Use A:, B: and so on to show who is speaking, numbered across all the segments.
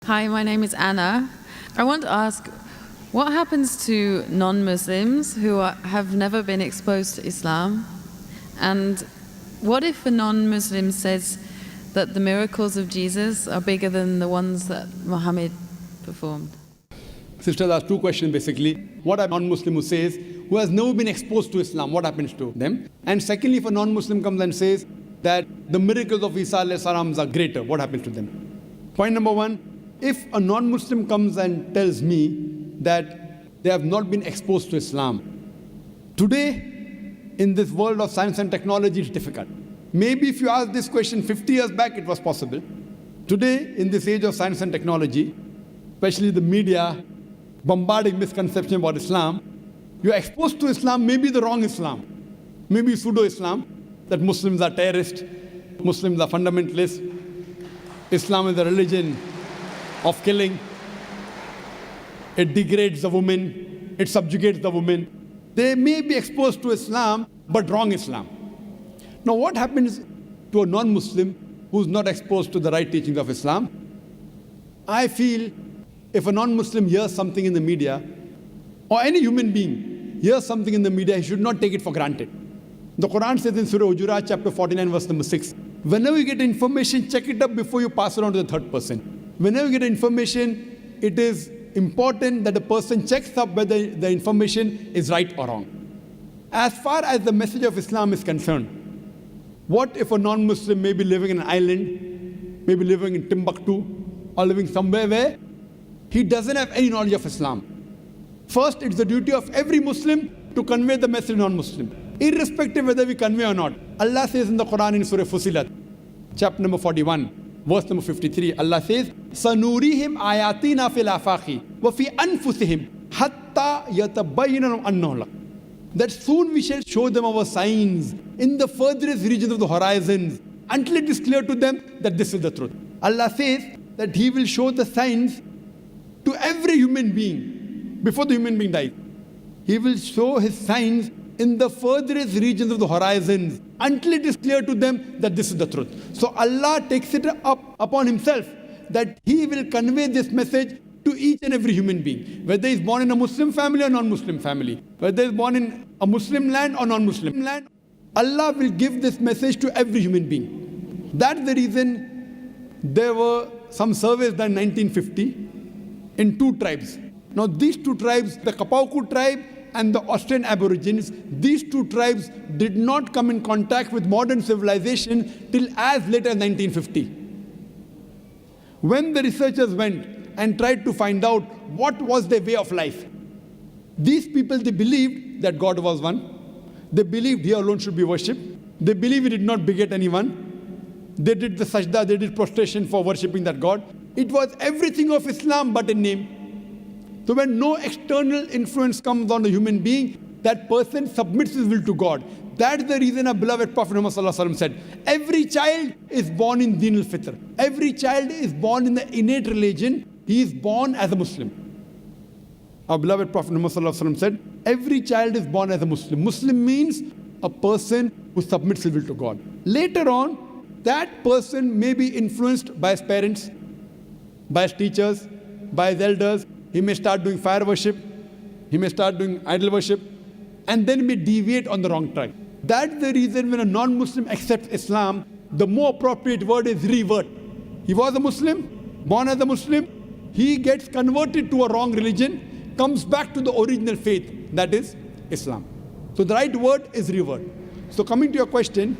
A: Hi, my name is Anna. I want to ask, what happens to non-Muslims who have never been exposed to Islam? And what if a non-Muslim says that the miracles of Jesus are bigger than the ones that Muhammad performed?
B: Sisters asked two questions basically. What a non-Muslim who says, who has never been exposed to Islam, what happens to them? And secondly, if a non-Muslim comes and says that the miracles of Isa alayhi salam are greater, what happens to them? Point number one, if a non-Muslim comes and tells me that they have not been exposed to Islam, today in this world of science and technology it's difficult. Maybe if you asked this question 50 years back, it was possible. Today, in this age of science and technology, especially the media bombarding misconception about Islam, you are exposed to Islam, maybe the wrong Islam, maybe pseudo-Islam, that Muslims are terrorists, Muslims are fundamentalists, Islam is a religion of killing, it degrades the woman, it subjugates the woman. They may be exposed to Islam, but wrong Islam. Now what happens to a non-Muslim who's not exposed to the right teachings of Islam? I feel if a non-Muslim hears something in the media, or any human being hears something in the media, he should not take it for granted. The Quran says in Surah Hujurat, chapter 49, verse number 6, whenever you get information, check it up before you pass it on to the third person. Whenever you get information, it is important that the person checks up whether the information is right or wrong. As far as the message of Islam is concerned, what if a non-Muslim may be living in an island, maybe living in Timbuktu, or living somewhere where he doesn't have any knowledge of Islam? First, it's the duty of every Muslim to convey the message to non-Muslim, irrespective whether we convey or not. Allah says in the Quran in Surah Fusilat, chapter number 41, verse number 53, Allah says, سَنُورِيهِمْ آيَاتِنَا فِي الْآفَاقِ وَفِي أَنفُسِهِمْ حَتَّى يَتَبَيَّنَ أَنَّهُ الْحَقُّ. That soon we shall show them our signs in the furthest regions of the horizons until it is clear to them that this is the truth. Allah says that He will show the signs to every human being before the human being dies. He will show His signs in the furthest regions of the horizons until it is clear to them that this is the truth. So Allah takes it up upon Himself that He will convey this message to each and every human being, whether he's born in a Muslim family or non-Muslim family, whether he's born in a Muslim land or non-Muslim land. Allah will give this message to every human being. That's the reason there were some surveys done in 1950 in two tribes. Now these two tribes, the Kapauku tribe and the Australian Aborigines, these two tribes did not come in contact with modern civilization till as late as 1950. When the researchers went and tried to find out what was their way of life, these people, they believed that God was one. They believed He alone should be worshipped. They believed He did not beget anyone. They did the sajda, they did prostration for worshipping that God. It was everything of Islam but in name. So when no external influence comes on a human being, that person submits his will to God. That's the reason our beloved Prophet Muhammad said, every child is born in Deen al-Fitr. Every child is born in the innate religion. He is born as a Muslim. Our beloved Prophet Muhammad said, every child is born as a Muslim. Muslim means a person who submits his will to God. Later on, that person may be influenced by his parents, by his teachers, by his elders. He may start doing fire worship. He may start doing idol worship. And then may deviate on the wrong track. That's the reason when a non-Muslim accepts Islam, the more appropriate word is revert. He was a Muslim, born as a Muslim. He gets converted to a wrong religion, comes back to the original faith, that is Islam. So the right word is revert. So coming to your question,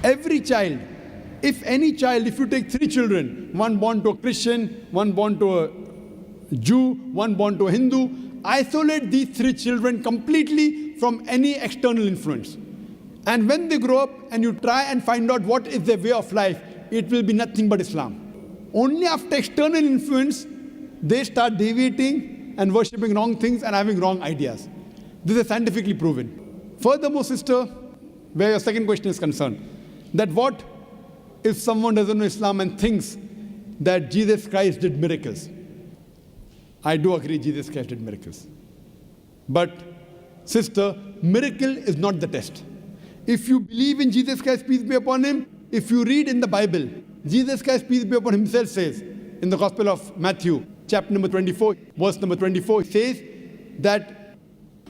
B: every child, if any child, if you take three children, one born to a Christian, one born to a Jew, one born to a Hindu, isolate these three children completely from any external influence. And when they grow up and you try and find out what is their way of life, it will be nothing but Islam. Only after external influence, they start deviating and worshipping wrong things and having wrong ideas. This is scientifically proven. Furthermore, sister, where your second question is concerned, that what if someone doesn't know Islam and thinks that Jesus Christ did miracles? I do agree Jesus Christ did miracles. But, sister, miracle is not the test. If you believe in Jesus Christ, peace be upon Him, if you read in the Bible, Jesus Christ, peace be upon Himself, says in the Gospel of Matthew, chapter number 24, verse number 24, it says that,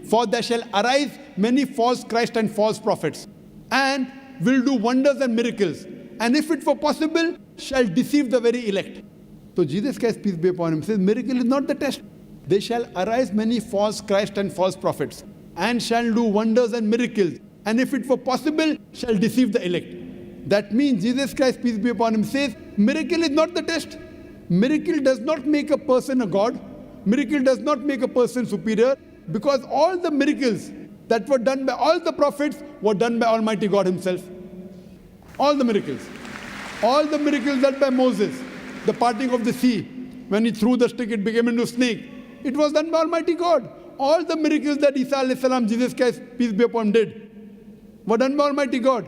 B: for there shall arise many false Christ and false prophets, and will do wonders and miracles, and if it were possible, shall deceive the very elect. So Jesus Christ, peace be upon him, says miracle is not the test. They shall arise many false Christ and false prophets, and shall do wonders and miracles, and if it were possible, shall deceive the elect. That means Jesus Christ, peace be upon him, says miracle is not the test. Miracle does not make a person a god. Miracle does not make a person superior, because all the miracles that were done by all the prophets were done by Almighty God himself. All the miracles. All the miracles done by Moses, the parting of the sea, when he threw the stick, it became into a snake. It was done by Almighty God. All the miracles that Isa alayhi salam, Jesus Christ, peace be upon him, did were done by Almighty God.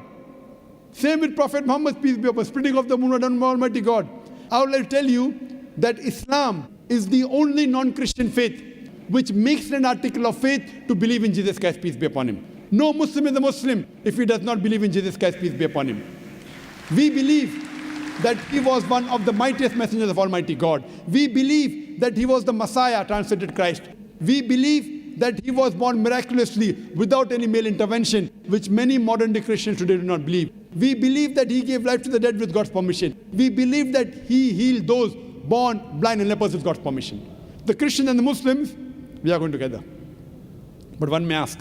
B: Same with Prophet Muhammad, peace be upon him, splitting of the moon were done by Almighty God. I would like to tell you that Islam is the only non-Christian faith which makes it an article of faith to believe in Jesus Christ, peace be upon him. No Muslim is a Muslim if he does not believe in Jesus Christ, peace be upon him. We believe that he was one of the mightiest messengers of Almighty God. We believe that he was the Messiah, translated Christ. We believe that he was born miraculously without any male intervention, which many modern day Christians today do not believe. We believe that he gave life to the dead with God's permission. We believe that he healed those born blind and lepers with God's permission. The Christians and the Muslims, we are going together. But one may ask,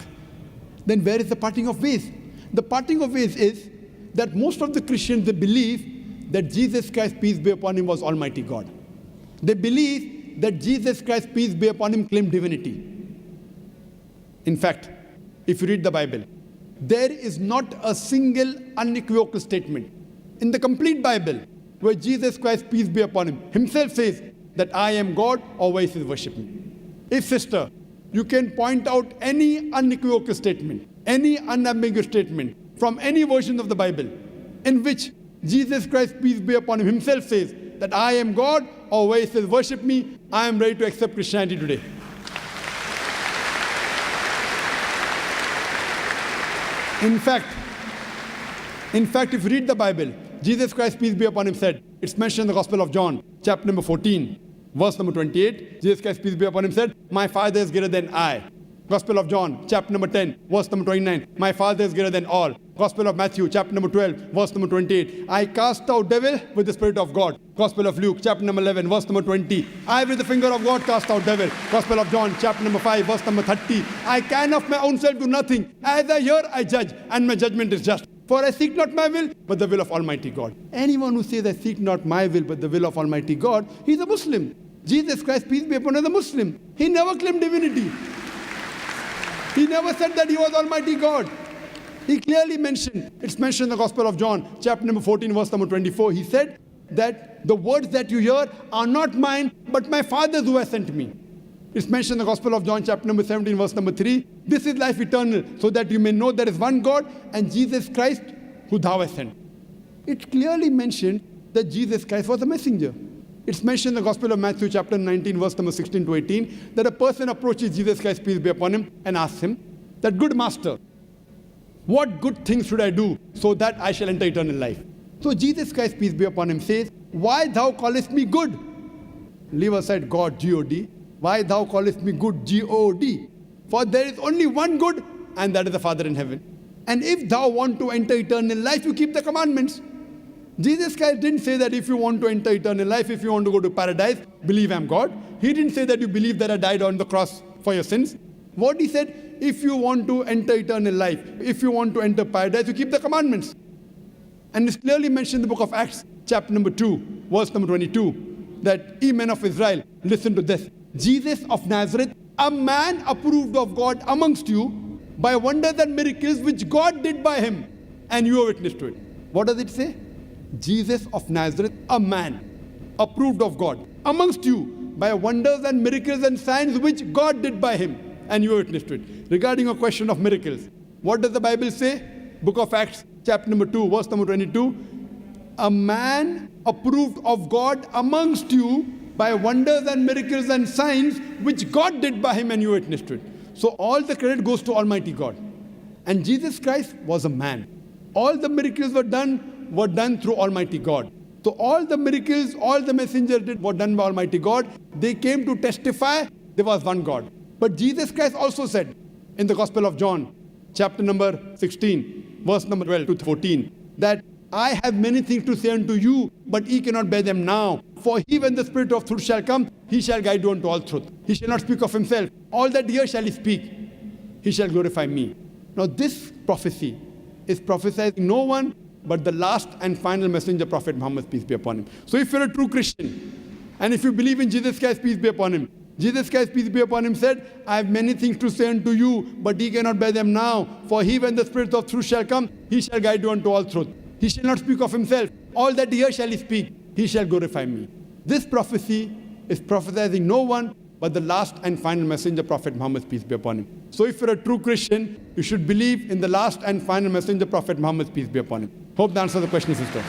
B: then where is the parting of ways? The parting of ways is that most of the Christians, they believe that Jesus Christ, peace be upon him, was Almighty God. They believe that Jesus Christ, peace be upon him, claimed divinity. In fact, if you read the Bible, there is not a single unequivocal statement in the complete Bible where Jesus Christ, peace be upon him, himself says that I am God, or where he says worship me. If, sister, you can point out any unequivocal statement, any unambiguous statement from any version of the Bible in which Jesus Christ, peace be upon him, himself says that I am God, or where he says worship me, I am ready to accept Christianity today. In fact, if you read the Bible, Jesus Christ, peace be upon him, said, it's mentioned in the Gospel of John, chapter number 14, verse number 28, Jesus Christ, peace be upon him, said, my Father is greater than I. Gospel of John, chapter number 10, verse number 29, my Father is greater than all. Gospel of Matthew, chapter number 12, verse number 28, I cast out devil with the Spirit of God. Gospel of Luke, chapter number 11, verse number 20, I with the finger of God cast out devil. Gospel of John, chapter number 5, verse number 30, I can of my own self do nothing. As I hear, I judge, and my judgment is just. For I seek not my will, but the will of Almighty God. Anyone who says, I seek not my will, but the will of Almighty God, he's a Muslim. Jesus Christ, peace be upon him, is a Muslim. He never claimed divinity. He never said that he was Almighty God. He clearly mentioned, it's mentioned in the Gospel of John, chapter number 14, verse number 24. He said that the words that you hear are not mine, but my Father's who has sent me. It's mentioned in the Gospel of John, chapter number 17, verse number 3. This is life eternal, so that you may know there is one God and Jesus Christ who thou hast sent. It clearly mentioned that Jesus Christ was a messenger. It's mentioned in the Gospel of Matthew, chapter 19, verse number 16 to 18, that a person approaches Jesus Christ, peace be upon him, and asks him, that good master, what good things should I do so that I shall enter eternal life? So Jesus Christ, peace be upon him, says, why thou callest me good? Leave aside God, G-O-D. Why thou callest me good, G-O-D? For there is only one good, and that is the Father in heaven. And if thou want to enter eternal life, you keep the commandments. Jesus Christ didn't say that if you want to enter eternal life, if you want to go to paradise, believe I am God. He didn't say that you believe that I died on the cross for your sins. What he said, if you want to enter eternal life, if you want to enter paradise, you keep the commandments. And it's clearly mentioned in the book of Acts, chapter number 2, verse number 22, that ye men of Israel, listen to this. Jesus of Nazareth, a man approved of God amongst you by wonders and miracles which God did by him, and you are witness to it. What does it say? Jesus of Nazareth, a man approved of God amongst you by wonders and miracles and signs which God did by him, and you are witness to it. Regarding a question of miracles, what does the Bible say? Book of Acts, chapter number 2, verse number 22. A man approved of God amongst you by wonders and miracles and signs which God did by him, and you witnessed to it. So all the credit goes to Almighty God. And Jesus Christ was a man. All the miracles were done through Almighty God. So all the miracles, all the messengers did were done by Almighty God. They came to testify there was one God. But Jesus Christ also said in the Gospel of John, chapter number 16, verse number 12 to 14, that I have many things to say unto you, but ye cannot bear them now. For he, when the Spirit of truth shall come, he shall guide you unto all truth. He shall not speak of himself. All that here shall he speak. He shall glorify me. Now this prophecy is prophesizing no one but the last and final messenger, Prophet Muhammad, peace be upon him. So if you're a true Christian, and if you believe in Jesus Christ, peace be upon him, Jesus Christ, peace be upon him, said, I have many things to say unto you, but ye cannot bear them now. For he, when the Spirit of truth shall come, he shall guide you unto all truth. He shall not speak of himself. All that here shall he speak. He shall glorify me. This prophecy is prophesizing no one but the last and final messenger, Prophet Muhammad, peace be upon him. So if you're a true Christian, you should believe in the last and final messenger, Prophet Muhammad, peace be upon him. Hope that answers the question, sister.